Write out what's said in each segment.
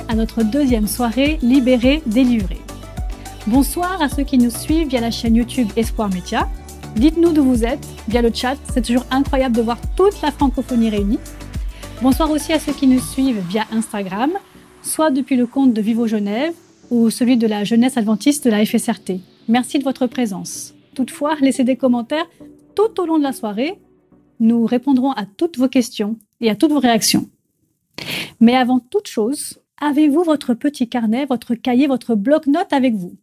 à notre deuxième soirée Libéré, délivré. Bonsoir à ceux qui nous suivent via la chaîne YouTube Espoir Média. Dites-nous d'où vous êtes via le chat, c'est toujours incroyable de voir toute la francophonie réunie. Bonsoir aussi à ceux qui nous suivent via Instagram, soit depuis le compte de Vivo Genève ou celui de la jeunesse adventiste de la FSRT. Merci de votre présence. Toutefois, laissez des commentaires tout au long de la soirée. Nous répondrons à toutes vos questions et à toutes vos réactions. Mais avant toute chose, avez-vous votre petit carnet, votre cahier, votre bloc-notes avec vous?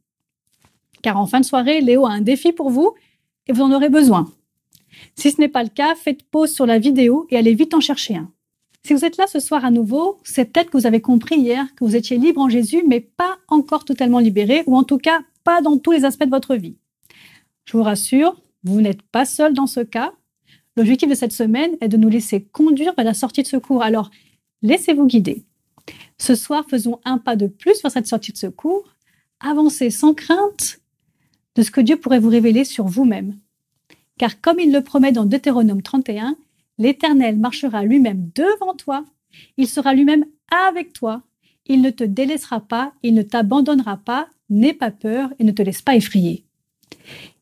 Car en fin de soirée, Léo a un défi pour vous et vous en aurez besoin. Si ce n'est pas le cas, faites pause sur la vidéo et allez vite en chercher un. Si vous êtes là ce soir à nouveau, c'est peut-être que vous avez compris hier que vous étiez libre en Jésus, mais pas encore totalement libéré, ou en tout cas pas dans tous les aspects de votre vie. Je vous rassure, vous n'êtes pas seul dans ce cas. L'objectif de cette semaine est de nous laisser conduire vers la sortie de secours. Alors, laissez-vous guider. Ce soir, faisons un pas de plus vers cette sortie de secours. Avancez sans crainte de ce que Dieu pourrait vous révéler sur vous-même. Car comme il le promet dans Deutéronome 31, l'Éternel marchera lui-même devant toi, il sera lui-même avec toi, il ne te délaissera pas, il ne t'abandonnera pas, n'aie pas peur et ne te laisse pas effrayer.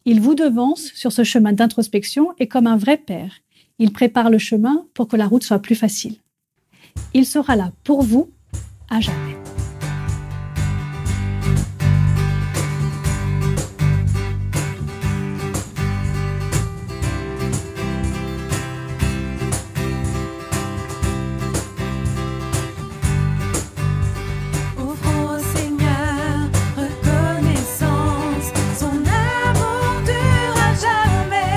Il vous devance sur ce chemin d'introspection et comme un vrai père, il prépare le chemin pour que la route soit plus facile. Il sera là pour vous à jamais. Son amour dure à jamais.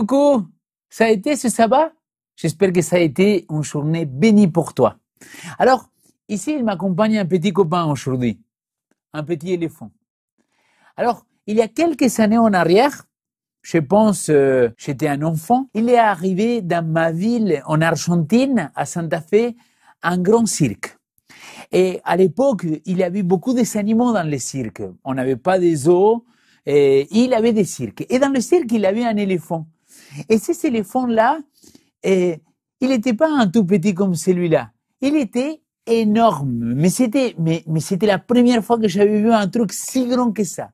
Coucou, ça a été ce sabbat? J'espère que ça a été une journée bénie pour toi. Alors, ici, il m'accompagne un petit copain aujourd'hui, un petit éléphant. Alors, il y a quelques années en arrière, je pense, j'étais un enfant, il est arrivé dans ma ville en Argentine, à Santa Fe, un grand cirque. Et à l'époque, il y avait beaucoup d'animaux dans les cirques. On n'avait pas de zoos, et il y avait des cirques. Et dans le cirque, il y avait un éléphant. Et cet éléphant-là, il n'était pas un tout petit comme celui-là. Il était énorme. Mais c'était la première fois que j'avais vu un truc si grand que ça.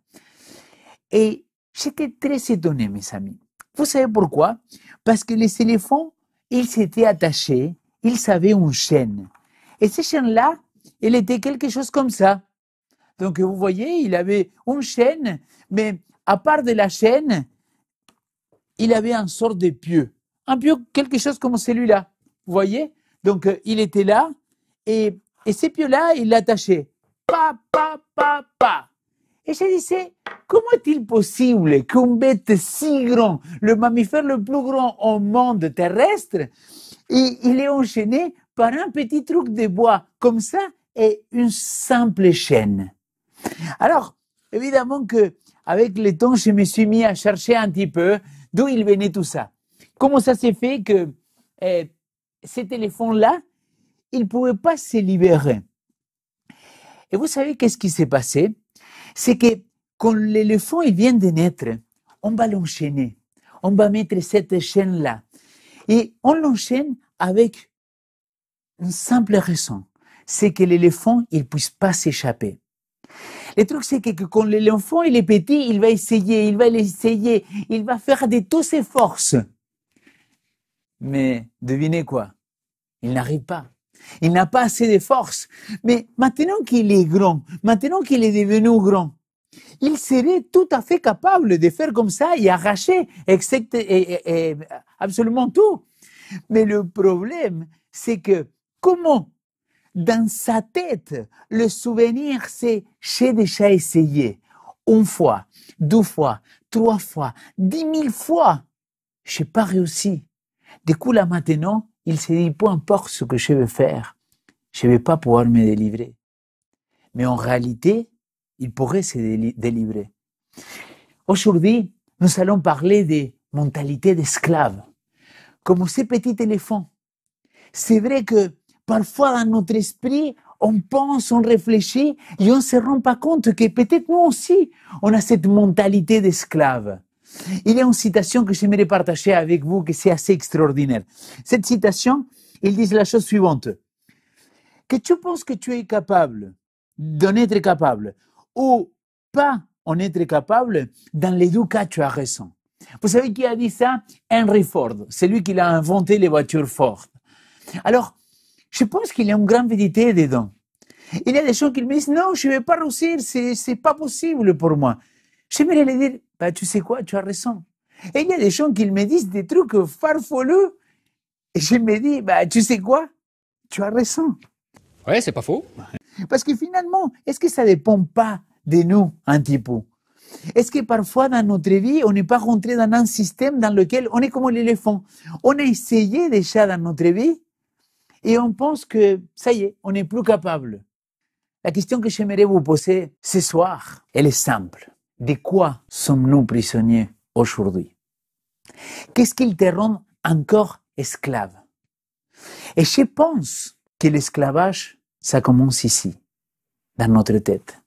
Et j'étais très étonné, mes amis. Vous savez pourquoi? Parce que les éléphants, ils s'étaient attachés, ils avaient une chaîne. Et cette chaîne-là, elle était quelque chose comme ça. Donc, vous voyez, il avait une chaîne, mais à part de la chaîne, il avait une sorte de pieu. Un pieu, quelque chose comme celui-là. Vous voyez? Donc, il était là, et ce pieu-là, il l'attachait. Pa, pa, pa, pa. Et je disais, comment est-il possible qu'une bête si grande, le mammifère le plus grand au monde terrestre, il est enchaîné par un petit truc de bois comme ça et une simple chaîne? Alors, évidemment que avec le temps, je me suis mis à chercher un petit peu d'où il venait tout ça. Comment ça s'est fait que cet éléphant-là, il ne pouvait pas se libérer? Et vous savez qu'est-ce qui s'est passé? C'est que quand l'éléphant il vient de naître, on va l'enchaîner. On va mettre cette chaîne-là. Et on l'enchaîne avec une simple raison. C'est que l'éléphant, il ne puisse pas s'échapper. Le truc, c'est que quand l'éléphant il est petit, il va essayer, il va faire de toutes ses forces. Mais devinez quoi? Il n'arrive pas. Il n'a pas assez de force. Mais maintenant qu'il est grand, maintenant qu'il est devenu grand, il serait tout à fait capable de faire comme ça et arracher absolument tout. Mais le problème, c'est que comment dans sa tête, le souvenir, c'est j'ai déjà essayé. Une fois, deux fois, trois fois, 10 000 fois. Je n'ai pas réussi. Du coup, là maintenant, il se dit, peu importe ce que je vais faire, je ne vais pas pouvoir me délivrer. Mais en réalité, il pourrait se délivrer. Aujourd'hui, nous allons parler des mentalités d'esclaves. Comme ces petits éléphants. C'est vrai que parfois dans notre esprit, on pense, on réfléchit et on ne se rend pas compte que peut-être nous aussi, on a cette mentalité d'esclave. Il y a une citation que j'aimerais partager avec vous, que c'est assez extraordinaire. Cette citation, ils disent la chose suivante. Que tu penses que tu es capable d'en être capable ou pas en être capable, dans les deux cas, tu as raison. Vous savez qui a dit ça? Henry Ford, c'est lui qui a inventé les voitures Ford. Alors, je pense qu'il y a une grande vérité dedans. Il y a des gens qui me disent, non, je ne vais pas réussir, c'est pas possible pour moi. J'aimerais leur dire, bah, tu sais quoi, tu as raison. Et il y a des gens qui me disent des trucs farfelus, et je me dis, bah, tu sais quoi, tu as raison. Ouais, c'est pas faux. Parce que finalement, est-ce que ça ne dépend pas de nous un petit peu? Est-ce que parfois dans notre vie, on n'est pas rentré dans un système dans lequel on est comme l'éléphant? On a essayé déjà dans notre vie et on pense que ça y est, on n'est plus capable. La question que j'aimerais vous poser ce soir, elle est simple. De quoi sommes-nous prisonniers aujourd'hui? Qu'est-ce qui te rend encore esclave? Et je pense que l'esclavage, ça commence ici, dans notre tête.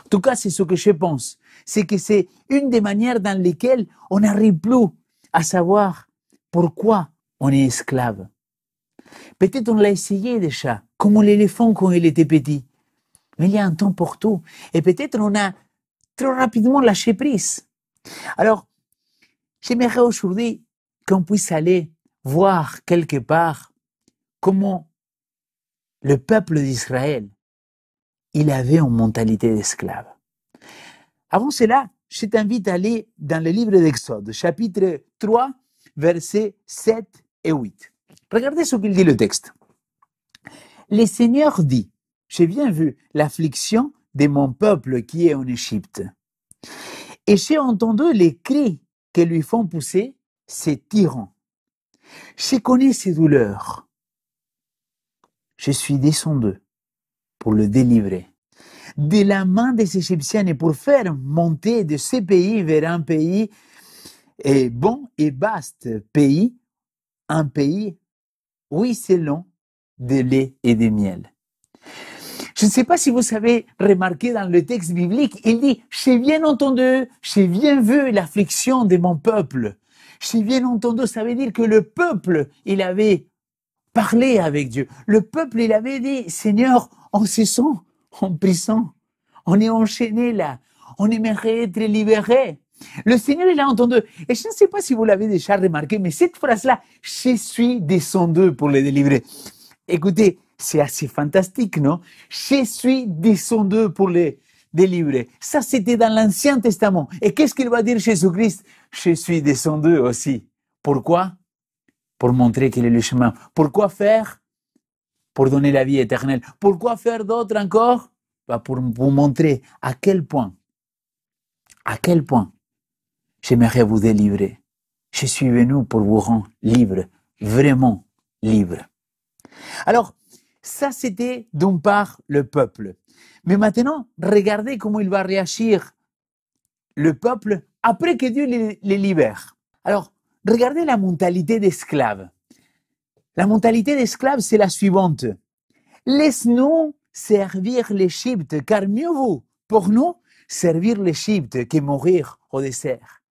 En tout cas, c'est ce que je pense. C'est que c'est une des manières dans lesquelles on n'arrive plus à savoir pourquoi on est esclave. Peut-être on l'a essayé déjà, comme l'éléphant quand il était petit. Mais il y a un temps pour tout. Et peut-être on a trop rapidement lâché prise. Alors, j'aimerais aujourd'hui qu'on puisse aller voir quelque part comment le peuple d'Israël, il avait une mentalité d'esclave. Avant cela, je t'invite à aller dans le livre d'Exode, chapitre 3, versets 7 et 8. Regardez ce qu'il dit le texte. Le Seigneur dit, j'ai bien vu l'affliction de mon peuple qui est en Égypte. Et j'ai entendu les cris que lui font pousser ces tyrans. Je connais ses douleurs. Je suis descendu pour le délivrer de la main des Égyptiens et pour faire monter de ce pays vers un pays bon et vaste pays, un pays ruisselant de lait et de miel. Je ne sais pas si vous avez remarqué dans le texte biblique, il dit « J'ai bien entendu, j'ai bien vu l'affliction de mon peuple. » J'ai bien entendu, ça veut dire que le peuple, il avait parlé avec Dieu. Le peuple, il avait dit « Seigneur, on se sent en prison, on est enchaîné là, on aimerait être libéré. » Le Seigneur, il a entendu. Et je ne sais pas si vous l'avez déjà remarqué, mais cette phrase-là, « Je suis descendu pour les délivrer ». Écoutez, c'est assez fantastique, non? Je suis descendu pour les délivrer. Ça, c'était dans l'Ancien Testament. Et qu'est-ce qu'il va dire Jésus-Christ? Je suis descendu aussi. Pourquoi? Pour montrer quel est le chemin. Pourquoi faire? Pour donner la vie éternelle. Pourquoi faire d'autres encore? Pour vous montrer à quel point j'aimerais vous délivrer. Je suis venu pour vous rendre libre, vraiment libre. Alors, ça, c'était d'une part le peuple. Mais maintenant, regardez comment il va réagir le peuple après que Dieu les libère. Alors, regardez la mentalité d'esclave. La mentalité d'esclave, c'est la suivante. Laisse-nous servir l'Égypte, car mieux vaut pour nous servir l'Égypte que mourir au désert.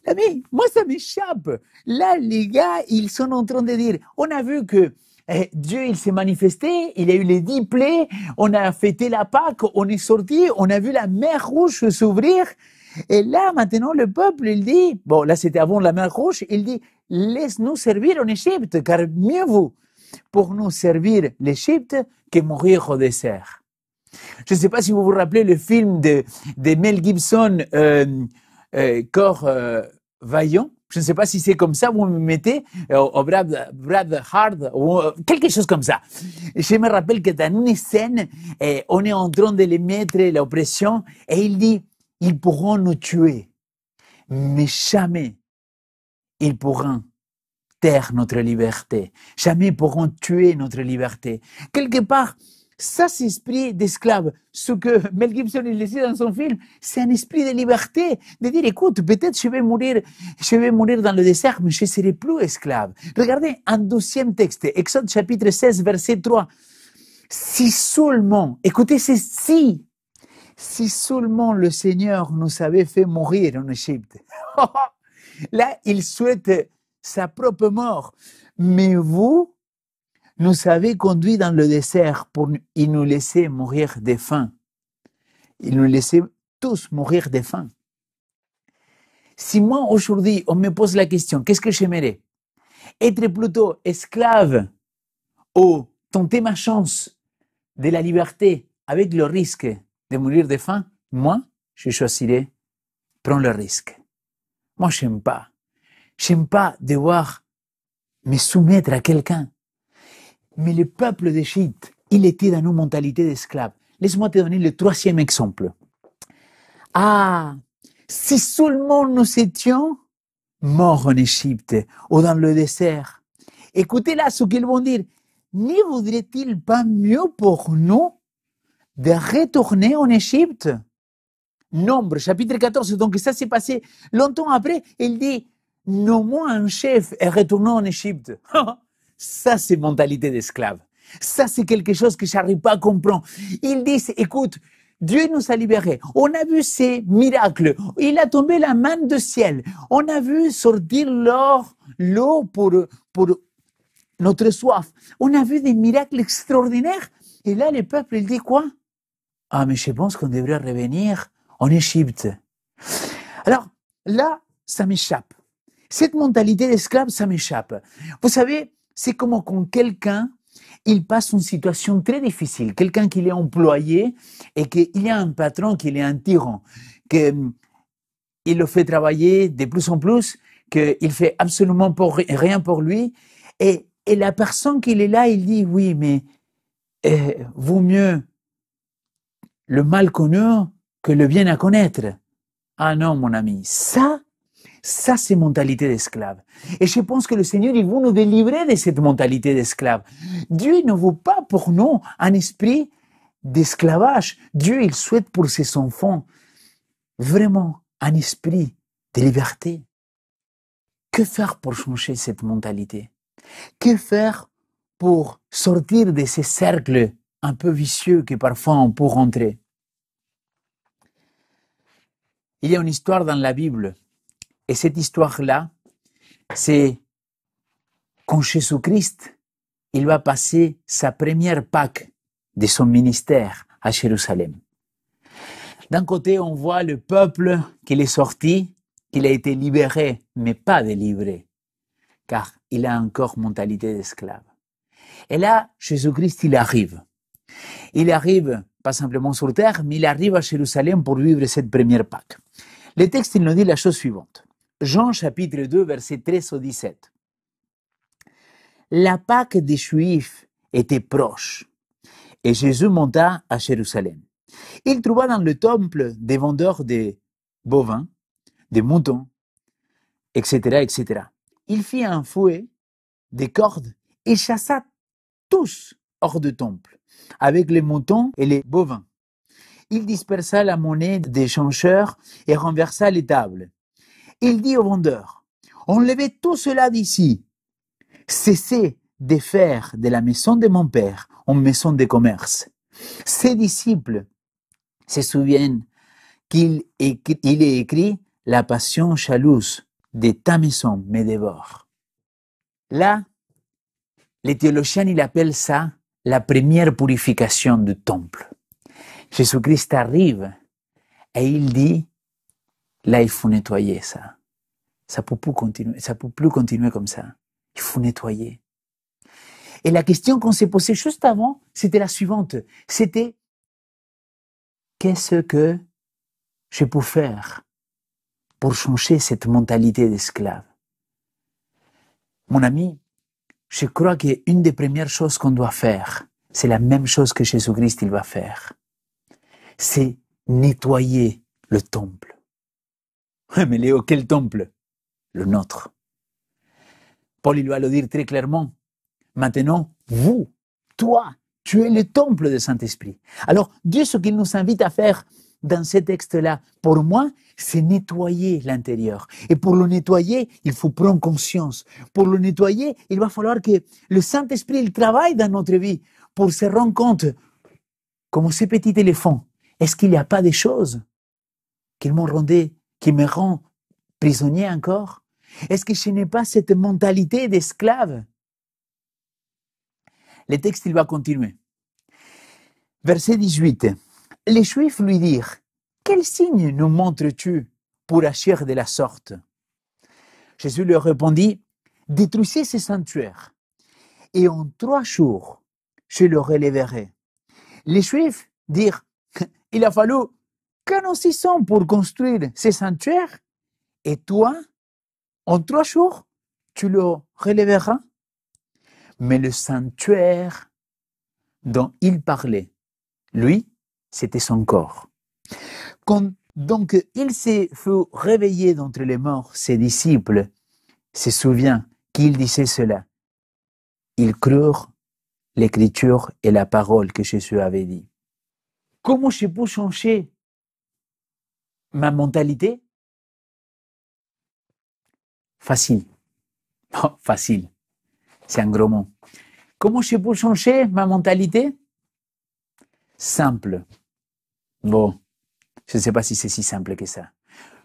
Mais moi, ça m'échappe. Là, les gars, ils sont en train de dire, on a vu que Dieu, il s'est manifesté, il a eu les 10 plaies, on a fêté la Pâque, on est sorti, on a vu la mer Rouge s'ouvrir. Et là, maintenant, le peuple, il dit, bon, là, c'était avant la mer Rouge, il dit, laisse-nous servir en Égypte, car mieux vaut pour nous servir l'Égypte que mourir au désert. Je ne sais pas si vous vous rappelez le film de Mel Gibson, Corps Vaillant. Je ne sais pas si c'est comme ça, vous me mettez au Brad Hard ou quelque chose comme ça. Je me rappelle que dans une scène, on est en train de les mettre l'oppression et il dit, ils pourront nous tuer, mais jamais ils pourront taire notre liberté. Jamais ils pourront tuer notre liberté. Quelque part, ça, c'est l'esprit d'esclave. Ce que Mel Gibson il dit dans son film, c'est un esprit de liberté, de dire, écoute, peut-être je vais mourir dans le désert, mais je ne serai plus esclave. Regardez un deuxième texte, Exode chapitre 16, verset 3. Si seulement, écoutez, c'est si seulement le Seigneur nous avait fait mourir en Égypte. Là, il souhaite sa propre mort. Mais vous, nous avez conduits dans le désert pour nous laisser mourir de faim. Il nous laissait tous mourir de faim. Si moi, aujourd'hui, on me pose la question, qu'est-ce que j'aimerais? Être plutôt esclave ou tenter ma chance de la liberté avec le risque de mourir de faim? Moi, je choisirais prendre le risque. Moi, j'aime pas. J'aime pas devoir me soumettre à quelqu'un. Mais le peuple d'Égypte, il était dans une mentalité d'esclave. Laisse-moi te donner le troisième exemple. Ah, si seulement nous étions morts en Égypte ou dans le désert. Écoutez là ce qu'ils vont dire. Ne vaudrait-il pas mieux pour nous de retourner en Égypte? Nombre, chapitre 14, donc ça s'est passé longtemps après, il dit, nommons un chef et retournons en Égypte. Ça, c'est mentalité d'esclave. Ça, c'est quelque chose que je n'arrive pas à comprendre. Ils disent, écoute, Dieu nous a libérés. On a vu ces miracles. Il a tombé la main du ciel. On a vu sortir l'eau pour notre soif. On a vu des miracles extraordinaires. Et là, le peuple, il dit quoi? Ah, mais je pense qu'on devrait revenir en Égypte. Alors, là, ça m'échappe. Cette mentalité d'esclave, ça m'échappe. Vous savez, c'est comme quand quelqu'un, il passe une situation très difficile. Quelqu'un qui est employé et qu'il y a un patron qui est un tyran, qu'il le fait travailler de plus en plus, qu'il fait absolument rien pour lui. Et la personne qui est là, il dit, oui, mais vaut mieux le mal connu que le bien à connaître. Ah non, mon ami, ça Ça, c'est mentalité d'esclave. Et je pense que le Seigneur, il veut nous délivrer de cette mentalité d'esclave. Dieu ne veut pas pour nous un esprit d'esclavage. Dieu, il souhaite pour ses enfants vraiment un esprit de liberté. Que faire pour changer cette mentalité? Que faire pour sortir de ces cercles un peu vicieux que parfois on peut rentrer? Il y a une histoire dans la Bible, et cette histoire-là, c'est quand Jésus-Christ, il va passer sa première Pâque de son ministère à Jérusalem. D'un côté, on voit le peuple qu'il est sorti, qu'il a été libéré, mais pas délivré, car il a encore mentalité d'esclave. Et là, Jésus-Christ, il arrive. Il arrive pas simplement sur terre, mais il arrive à Jérusalem pour vivre cette première Pâque. Le texte, il nous dit la chose suivante. Jean chapitre 2, versets 13 au 17. La Pâque des Juifs était proche, et Jésus monta à Jérusalem. Il trouva dans le temple des vendeurs de bovins, des moutons, etc., etc. Il fit un fouet, des cordes, et chassa tous hors du temple, avec les moutons et les bovins. Il dispersa la monnaie des changeurs et renversa les tables. Il dit aux vendeurs, enlevez tout cela d'ici, cessez de faire de la maison de mon père une maison de commerce. Ses disciples se souviennent qu'il est écrit la passion jalouse de ta maison me dévore. Là, les théologiens, ils appellent ça la première purification du temple. Jésus-Christ arrive et il dit, là, il faut nettoyer ça. Ça peut plus continuer comme ça. Il faut nettoyer. Et la question qu'on s'est posée juste avant, c'était la suivante. C'était, qu'est-ce que je peux faire pour changer cette mentalité d'esclave? Mon ami, je crois qu'une des premières choses qu'on doit faire, c'est la même chose que Jésus-Christ il va faire. C'est nettoyer le temple. Mais Léo, quel temple? Le nôtre. Paul, il va le dire très clairement. Maintenant, vous, toi, tu es le temple du Saint-Esprit. Alors, Dieu, ce qu'il nous invite à faire dans ce texte-là, pour moi, c'est nettoyer l'intérieur. Et pour le nettoyer, il faut prendre conscience. Pour le nettoyer, il va falloir que le Saint-Esprit, il travaille dans notre vie pour se rendre compte, comme ce petit éléphant, est-ce qu'il n'y a pas des choses qui me rend prisonnier encore? Est-ce que je n'ai pas cette mentalité d'esclave? Le texte, il va continuer. Verset 18. Les Juifs lui dirent, quel signe nous montres-tu pour agir de la sorte? Jésus leur répondit, détruisez ce sanctuaire, et en 3 jours, je le relèverai. Les Juifs dirent, il a fallu 46 ans pour construire ce sanctuaire, et toi, en 3 jours, tu le relèveras? Mais le sanctuaire dont il parlait, lui, c'était son corps. Quand donc il s'est fait réveiller d'entre les morts, ses disciples se souviennent qu'il disait cela. Ils crurent l'écriture et la parole que Jésus avait dit. Comment je peux changer ma mentalité? Facile. Oh, facile. C'est un gros mot. Comment je peux changer ma mentalité? Simple. Bon, je ne sais pas si c'est si simple que ça.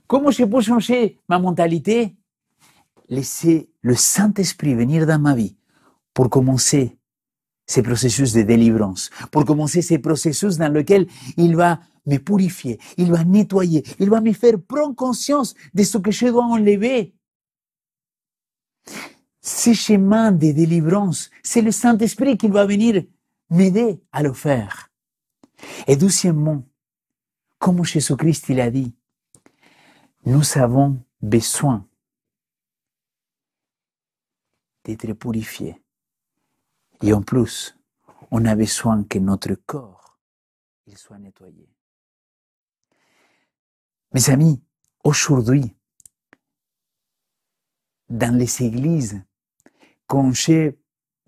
Comment je peux changer ma mentalité? Laisser le Saint-Esprit venir dans ma vie pour commencer ces processus de délivrance, pour commencer ces processus dans lesquels il va me purifier, il va nettoyer, il va me faire prendre conscience de ce que je dois enlever. Ce chemin de délivrance, c'est le Saint-Esprit qui va venir m'aider à le faire. Et deuxièmement, comme Jésus-Christ il a dit, nous avons besoin d'être purifiés. Et en plus, on a besoin que notre corps il soit nettoyé. Mes amis, aujourd'hui, dans les églises, quand je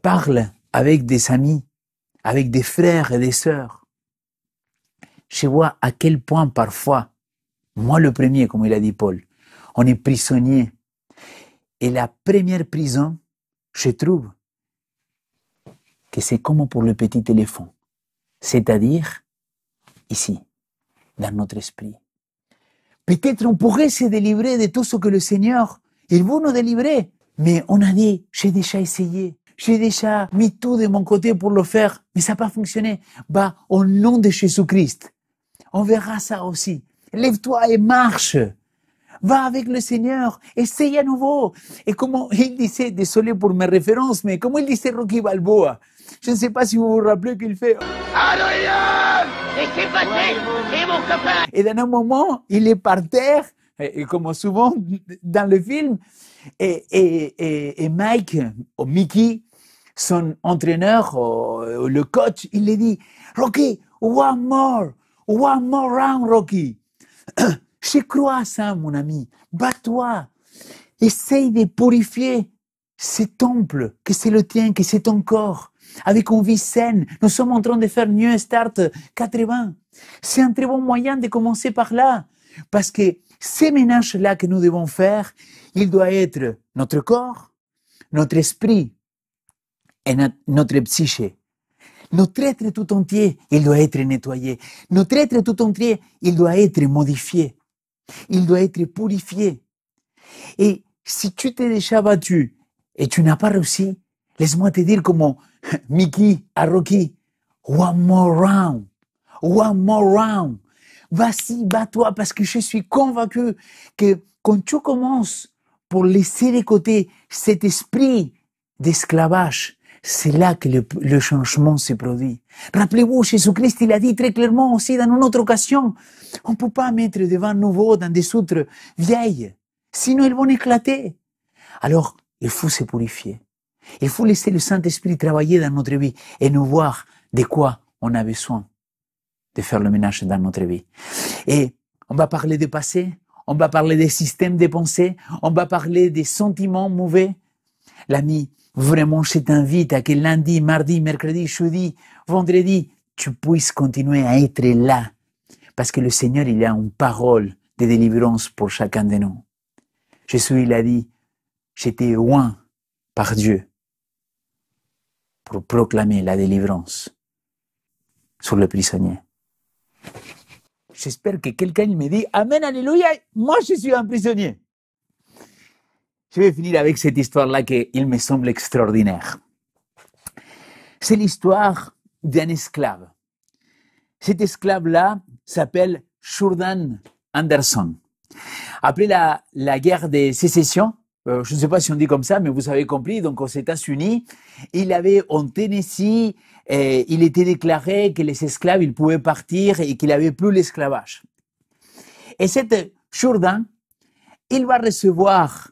parle avec des amis, avec des frères et des sœurs, je vois à quel point parfois, moi le premier, comme il a dit Paul, on est prisonnier. Et la première prison, je trouve que c'est comme pour le petit éléphant, c'est-à-dire ici, dans notre esprit. Peut-être on pourrait se délivrer de tout ce que le Seigneur, il veut nous délivrer. Mais on a dit, j'ai déjà essayé, j'ai déjà mis tout de mon côté pour le faire, mais ça n'a pas fonctionné. Bah, au nom de Jésus-Christ, on verra ça aussi. Lève-toi et marche. Va avec le Seigneur, essaye à nouveau. Et comme il disait, désolé pour mes références, mais comme il disait Rocky Balboa, je ne sais pas si vous vous rappelez qu'il fait. Adrien! Laissez passer, c'est mon copain! Et dans un moment, il est par terre, et comme souvent dans le film, et Mike, ou Mickey, son entraîneur, le coach, il lui dit, Rocky, one more round, Rocky. Je crois à ça, mon ami. Bats-toi. Essaye de purifier ce temple, que c'est le tien, que c'est ton corps. Avec une vie saine, nous sommes en train de faire New Start 80. C'est un très bon moyen de commencer par là. Parce que ces ménages-là que nous devons faire, il doit être notre corps, notre esprit et notre psyché. Notre être tout entier, il doit être nettoyé. Notre être tout entier, il doit être modifié. Il doit être purifié. Et si tu t'es déjà battu et tu n'as pas réussi, laisse-moi te dire comment Mickey à Rocky, one more round. Vas-y, bats-toi parce que je suis convaincu que quand tu commences pour laisser de côté cet esprit d'esclavage, c'est là que le changement se produit. Rappelez-vous, Jésus-Christ, il a dit très clairement aussi dans une autre occasion, on ne peut pas mettre des vins nouveaux dans des outres vieilles, sinon ils vont éclater. Alors, il faut se purifier. Il faut laisser le Saint-Esprit travailler dans notre vie et nous voir de quoi on a besoin de faire le ménage dans notre vie. Et on va parler du passé, on va parler des systèmes de pensée, on va parler des sentiments mauvais. L'ami, vraiment, je t'invite à que lundi, mardi, mercredi, jeudi, vendredi, tu puisses continuer à être là. Parce que le Seigneur, il a une parole de délivrance pour chacun de nous. Jésus, il a dit, j'étais oint par Dieu pour proclamer la délivrance sur le prisonnier. J'espère que quelqu'un me dit, Amen, Alléluia, moi je suis un prisonnier. Je vais finir avec cette histoire-là qu'il me semble extraordinaire. C'est l'histoire d'un esclave. Cet esclave-là s'appelle Jordan Anderson. Après la guerre de sécession, je ne sais pas si on dit comme ça, mais vous avez compris, donc aux États-Unis, il avait en Tennessee, il était déclaré que les esclaves, ils pouvaient partir et qu'il n'avait plus l'esclavage. Et cet Jordan, il va recevoir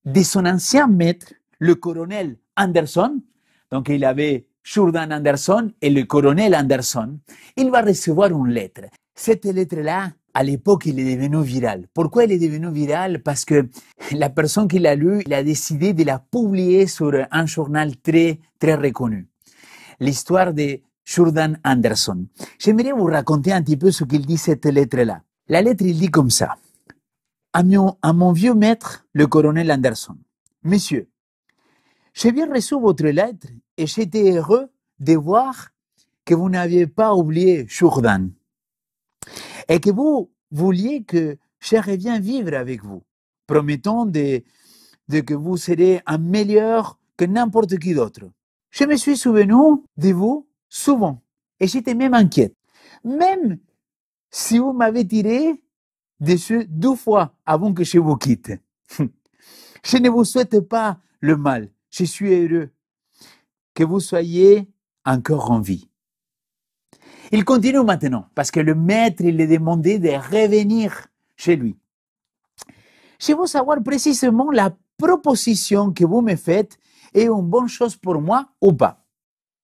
de son ancien maître, le colonel Anderson, donc il avait Jordan Anderson et le colonel Anderson, il va recevoir une lettre. Cette lettre-là, à l'époque, il est devenu viral. Pourquoi il est devenu viral? Parce que la personne qui l'a lu, il a décidé de la publier sur un journal très, très reconnu. L'histoire de Jordan Anderson. J'aimerais vous raconter un petit peu ce qu'il dit cette lettre-là. La lettre, il dit comme ça. À mon vieux maître, le colonel Anderson. Monsieur, j'ai bien reçu votre lettre et j'étais heureux de voir que vous n'aviez pas oublié Jordan et que vous vouliez que je revienne vivre avec vous, promettant de que vous serez un meilleur que n'importe qui d'autre. Je me suis souvenu de vous souvent et j'étais même inquiète. Même si vous m'avez tiré dessus 2 fois avant que je vous quitte. Je ne vous souhaite pas le mal. Je suis heureux que vous soyez encore en vie. Il continue maintenant, parce que le maître, il est demandé de revenir chez lui. Je veux savoir précisément la proposition que vous me faites est une bonne chose pour moi ou pas.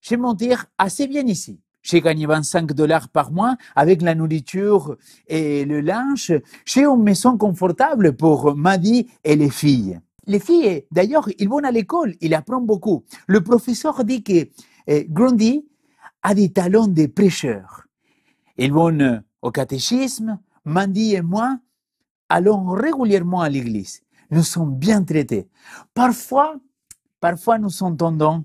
Je vais m'en dire assez bien ici. J'ai gagné $25 par mois avec la nourriture et le linge. J'ai une maison confortable pour Maddy et les filles. Les filles, d'ailleurs, ils vont à l'école, ils apprennent beaucoup. Le professeur dit que Grundy a des talents de prêcheur. Ils vont au catéchisme. Mandy et moi allons régulièrement à l'église. Nous sommes bien traités. Parfois, nous entendons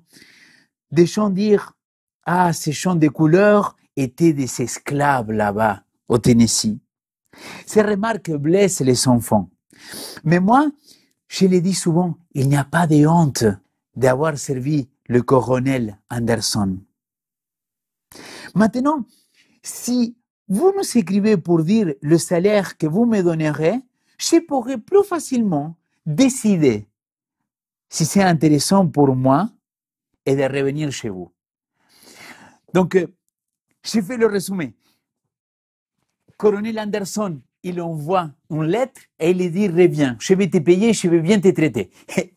des gens dire « Ah, ces gens de couleur étaient des esclaves là-bas, au Tennessee. » Ces remarques blessent les enfants. Mais moi, je les dis souvent, il n'y a pas de honte d'avoir servi le colonel Anderson. Maintenant, si vous nous écrivez pour dire le salaire que vous me donnerez, je pourrai plus facilement décider si c'est intéressant pour moi et de revenir chez vous. Donc, j'ai fait le résumé. Colonel Anderson, il envoie une lettre et il dit « Reviens, je vais te payer, je vais bien te traiter. »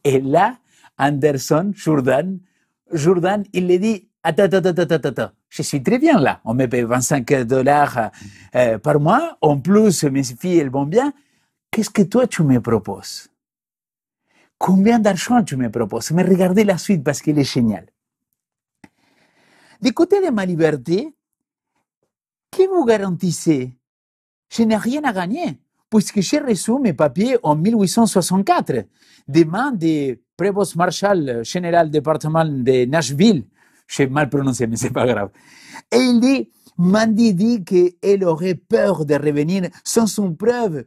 Et là, Anderson, Jourdan, il lui dit « Attends, je suis très bien là. On me paye $25 par mois. En plus, mes filles, elles vont bien. Qu'est-ce que toi, tu me proposes? Combien d'argent tu me proposes? » Mais regardez la suite parce qu'elle est géniale. Du côté de ma liberté, qui vous garantissez? Je n'ai rien à gagner, puisque j'ai reçu mes papiers en 1864, des mains du Prévost Marshal général département de Nashville. J'ai mal prononcé, mais c'est pas grave. Et il dit, Mandy dit qu'elle aurait peur de revenir sans une preuve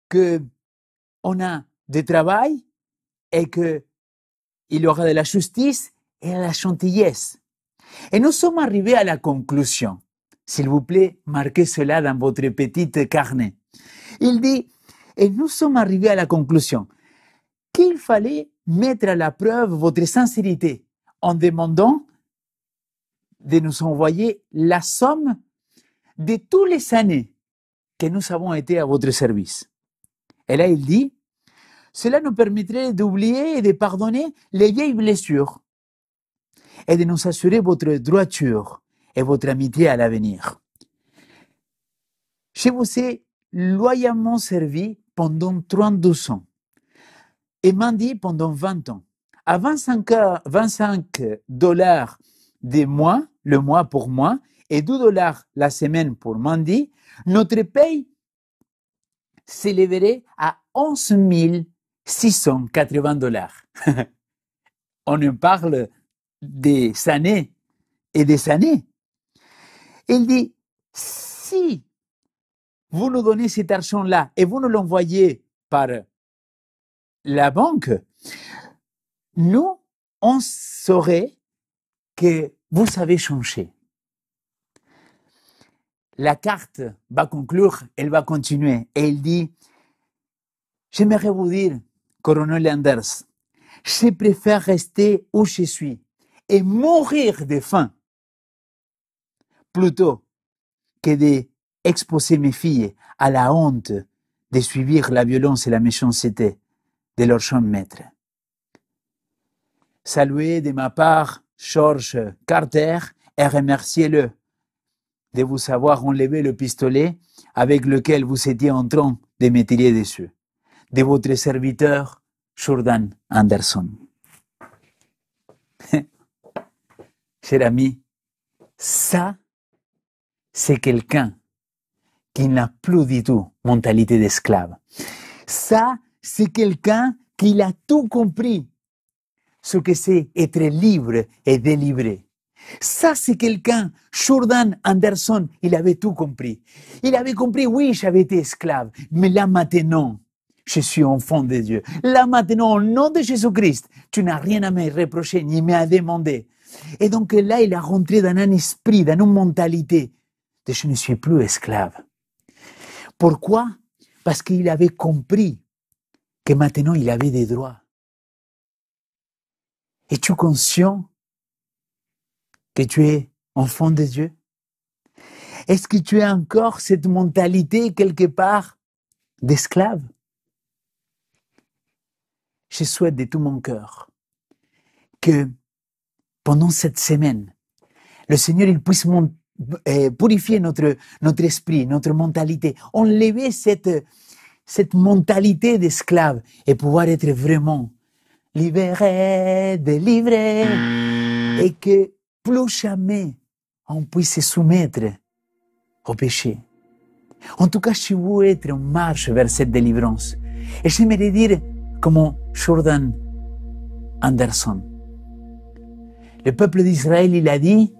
qu'on a du travail et qu'il y aura de la justice et de la gentillesse. Et nous sommes arrivés à la conclusion. S'il vous plaît, marquez cela dans votre petit carnet. Il dit, et nous sommes arrivés à la conclusion qu'il fallait mettre à la preuve votre sincérité en demandant de nous envoyer la somme de toutes les années que nous avons été à votre service. Et là, il dit, cela nous permettrait d'oublier et de pardonner les vieilles blessures et de nous assurer votre droiture et votre amitié à l'avenir. Je vous ai loyalement servi pendant 32 ans et Mandy pendant 20 ans. À $25 de mois, le mois pour moi, et $2 la semaine pour Mandy, notre paye s'élèverait à $11 680. On en parle des années et des années. Il dit, si vous nous donnez cet argent-là et vous nous l'envoyez par la banque, nous, on saurait que vous avez changé. La carte va conclure, elle va continuer. Et il dit, j'aimerais vous dire, Colonel Anders, je préfère rester où je suis et mourir de faim plutôt que d'exposer mes filles à la honte de subir la violence et la méchanceté de leur jeune maître. Saluez de ma part George Carter et remerciez-le de vous avoir enlevé le pistolet avec lequel vous étiez en train de me tirer dessus. De votre serviteur, Jourdan Anderson. Cher ami, ça, c'est quelqu'un qui n'a plus du tout mentalité d'esclave. Ça, c'est quelqu'un qui a tout compris, ce que c'est être libre et délivré. Ça, c'est quelqu'un, Jourdan Anderson, il avait tout compris. Il avait compris, oui, j'avais été esclave, mais là maintenant, je suis enfant de Dieu. Là maintenant, au nom de Jésus-Christ, tu n'as rien à me reprocher ni à demander. Et donc là, il a rentré dans un esprit, dans une mentalité de je ne suis plus esclave. Pourquoi? Parce qu'il avait compris que maintenant, il avait des droits. Es-tu conscient que tu es enfant de Dieu? Est-ce que tu as encore cette mentalité quelque part d'esclave? Je souhaite de tout mon cœur que pendant cette semaine, le Seigneur il puisse purifier notre esprit, notre mentalité, enlever cette cette mentalité d'esclave et pouvoir être vraiment libéré, délivré, et que plus jamais on puisse se soumettre au péché. En tout cas, je veux être en marche vers cette délivrance. Et j'aimerais dire, comme Jordan Anderson, le peuple d'Israël, il a dit,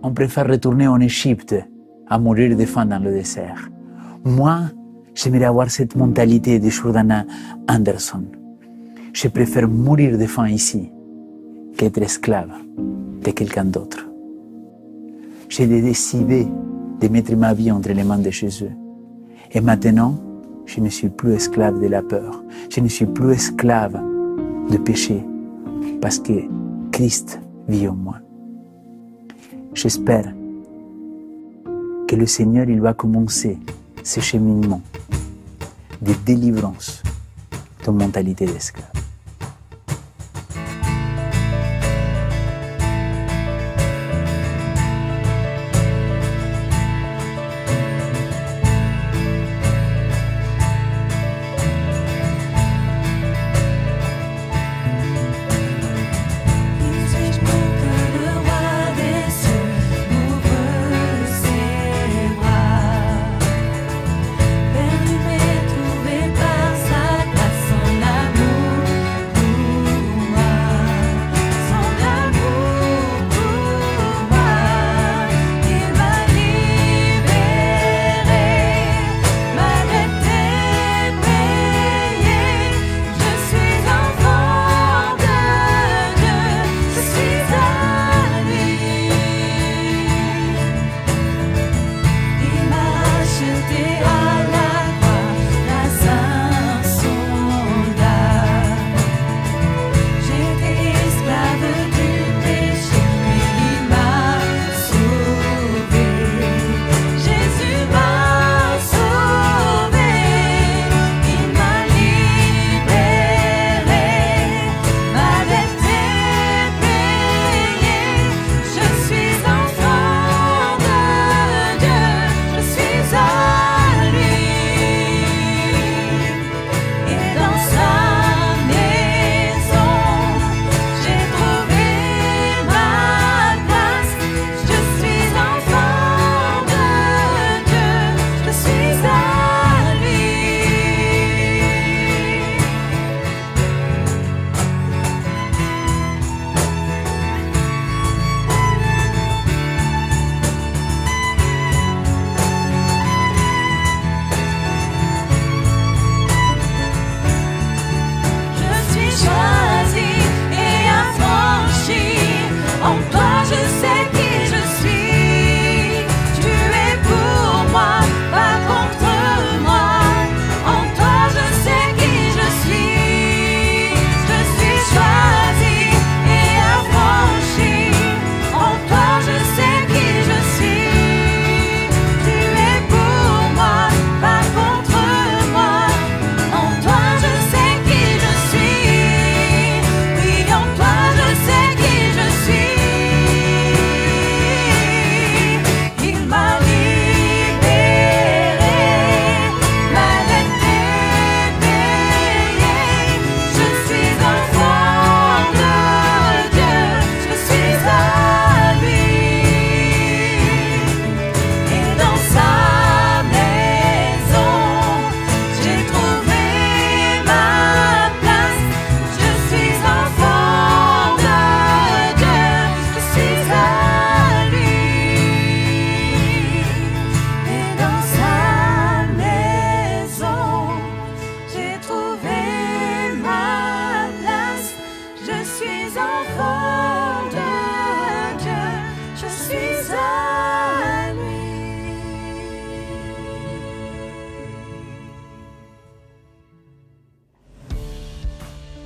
on préfère retourner en Égypte à mourir de faim dans le désert. Moi, j'aimerais avoir cette mentalité de Jordan Anderson. Je préfère mourir de faim ici qu'être esclave de quelqu'un d'autre. J'ai décidé de mettre ma vie entre les mains de Jésus. Et maintenant, je ne suis plus esclave de la peur. Je ne suis plus esclave de péché parce que Christ vit en moi. J'espère que le Seigneur, il va commencer ce cheminement de délivrance de mentalité d'esclave.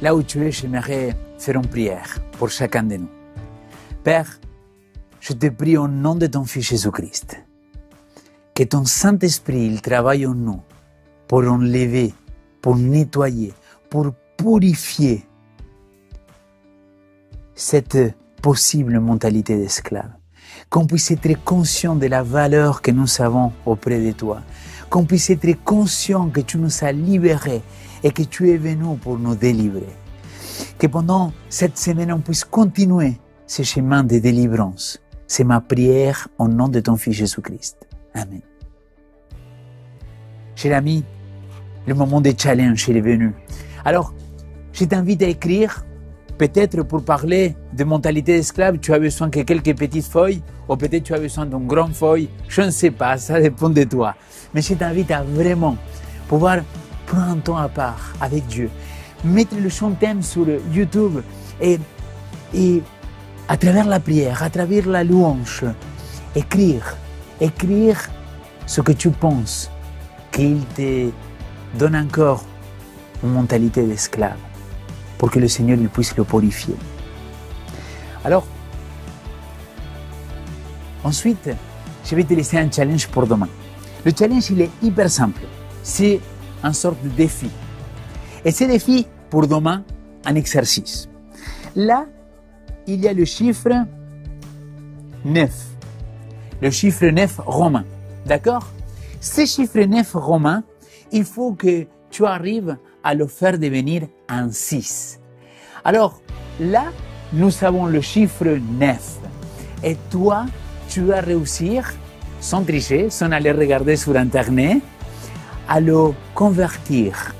Là où tu es, j'aimerais faire une prière pour chacun de nous. Père, je te prie au nom de ton Fils Jésus-Christ, que ton Saint-Esprit il travaille en nous pour enlever, pour nettoyer, pour purifier cette possible mentalité d'esclave. Qu'on puisse être conscient de la valeur que nous avons auprès de toi. qu'on puisse être conscient que tu nous as libérés et que tu es venu pour nous délivrer. Que pendant cette semaine, on puisse continuer ce chemin de délivrance. C'est ma prière au nom de ton Fils Jésus-Christ. Amen. Cher ami, le moment des challenges est venu. Alors, je t'invite à écrire. Peut-être pour parler de mentalité d'esclave, tu as besoin de quelques petites feuilles, ou peut-être tu as besoin d'une grande feuille. Je ne sais pas, ça dépend de toi. Mais je t'invite à vraiment pouvoir prendre un temps à part avec Dieu. Mettre le chant thème sur YouTube et à travers la prière, à travers la louange, écrire ce que tu penses qu'il te donne encore une mentalité d'esclave pour que le Seigneur il puisse le purifier. Alors, ensuite, je vais te laisser un challenge pour demain. Le challenge, il est hyper simple. C'est une sorte de défi. Et ce défi, pour demain, un exercice. Là, il y a le chiffre 9. Le chiffre 9 romain. D'accord? Ce chiffre 9 romain, il faut que tu arrives à le faire devenir un 6. Alors, là, nous avons le chiffre 9. Et toi, tu vas réussir, sans tricher, sans aller regarder sur Internet, à le convertir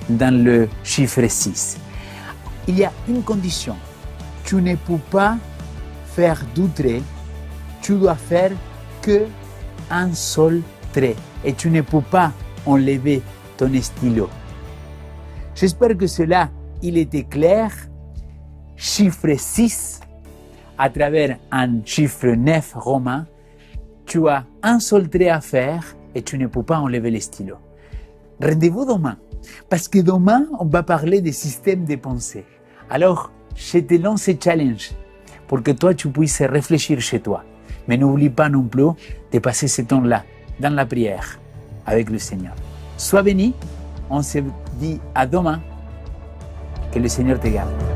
dans le chiffre 6. Il y a une condition. Tu ne peux pas faire deux traits, tu dois faire qu'un seul trait. Et tu ne peux pas enlever ton stylo. J'espère que cela, il était clair. Chiffre 6, à travers un chiffre 9 romain, tu as un seul trait à faire et tu ne peux pas enlever le stylo. Rendez-vous demain, parce que demain, on va parler des systèmes de pensée. Alors, je te lance ce challenge pour que toi, tu puisses réfléchir chez toi. Mais n'oublie pas non plus de passer ce temps-là dans la prière avec le Seigneur. Sois béni, on se dit à demain, que le Seigneur te garde.